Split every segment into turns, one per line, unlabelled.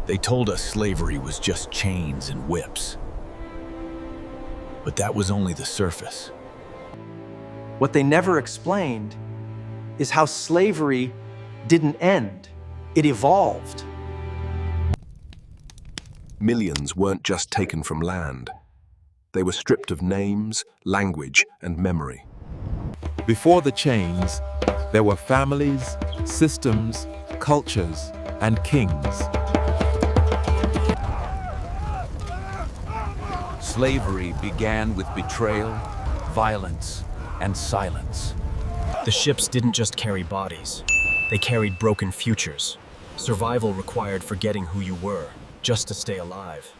They told us slavery was just chains and whips. But that was only the surface.
What they never explained is how slavery didn't end. It evolved.
Millions weren't just taken from land. They were stripped of names, language, and memory.
Before the chains, there were families, systems, cultures, and kings.
Slavery began with betrayal, violence, and silence.
The ships didn't just carry bodies. They carried broken futures. Survival required forgetting who you were, just to stay alive.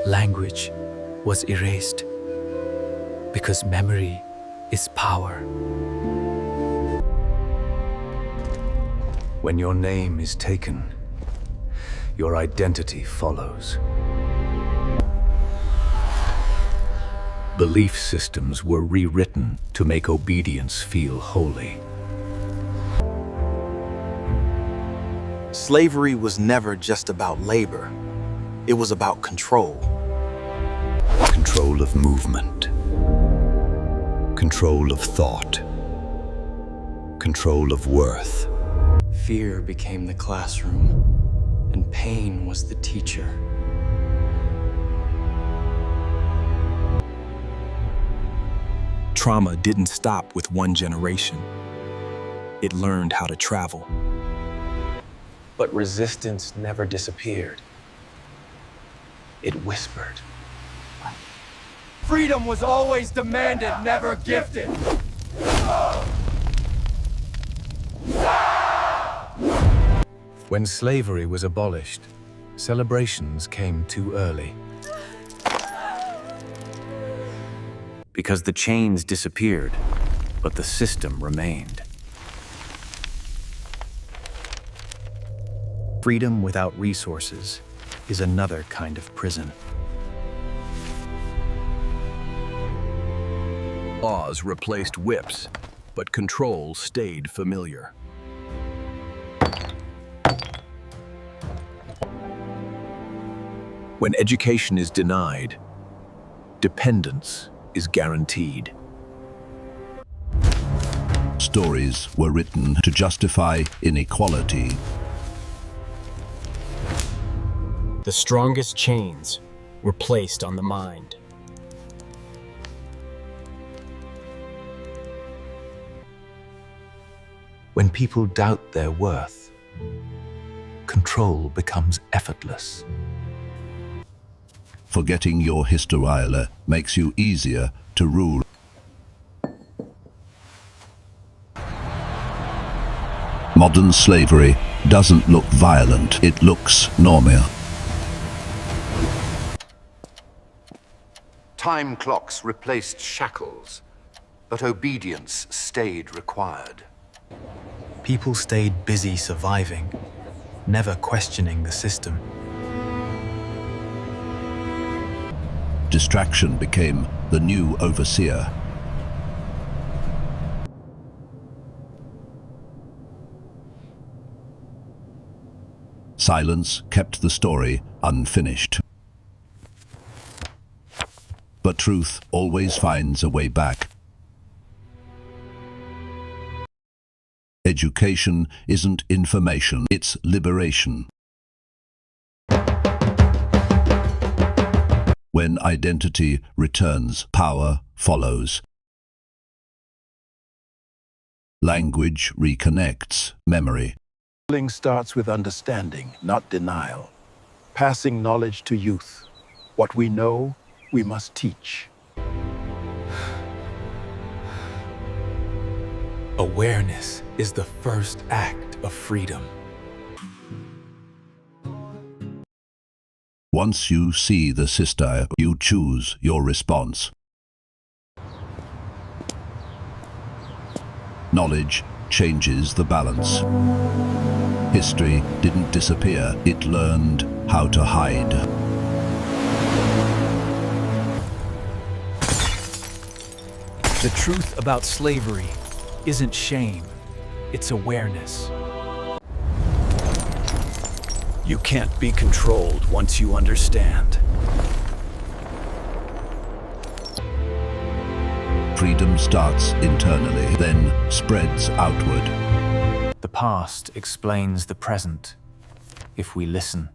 Language was erased because memory is power.
When your name is taken, your identity follows. Belief systems were rewritten to make obedience feel holy.
Slavery was never just about labor. It was about control.
Control of movement. Control of thought. Control of worth.
Fear became the classroom, and pain was the teacher.
Trauma didn't stop with one generation. It learned how to travel.
But resistance never disappeared. It whispered.
Freedom was always demanded, never gifted.
When slavery was abolished, celebrations came too early.
Because the chains disappeared, but the system remained.
Freedom without resources is another kind of prison.
Laws replaced whips, but control stayed familiar. When education is denied, dependence is guaranteed.
Stories were written to justify inequality.
The strongest chains were placed on the mind.
When people doubt their worth, control becomes effortless.
Forgetting your history makes you easier to rule. Modern slavery doesn't look violent, it looks normal.
Time clocks replaced shackles, but obedience stayed required.
People stayed busy surviving, never questioning the system.
Distraction became the new overseer. Silence kept the story unfinished. But truth always finds a way back. Education isn't information, it's liberation. When identity returns, power follows. Language reconnects memory.
Healing starts with understanding, not denial. Passing knowledge to youth. What we know, we must teach. Awareness is the first act of freedom.
Once you see the sister, you choose your response. Knowledge changes the balance. History didn't disappear, it learned how to hide.
The truth about slavery isn't shame, it's awareness.
You can't be controlled once you understand.
Freedom starts internally, then spreads outward.
The past explains the present, if we listen.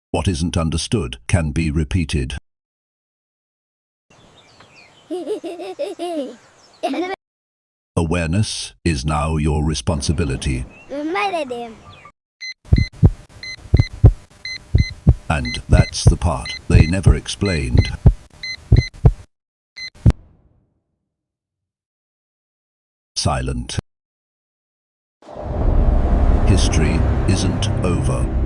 What isn't understood can be repeated. Awareness is now your responsibility. And that's the part they never explained. Silent. History isn't over.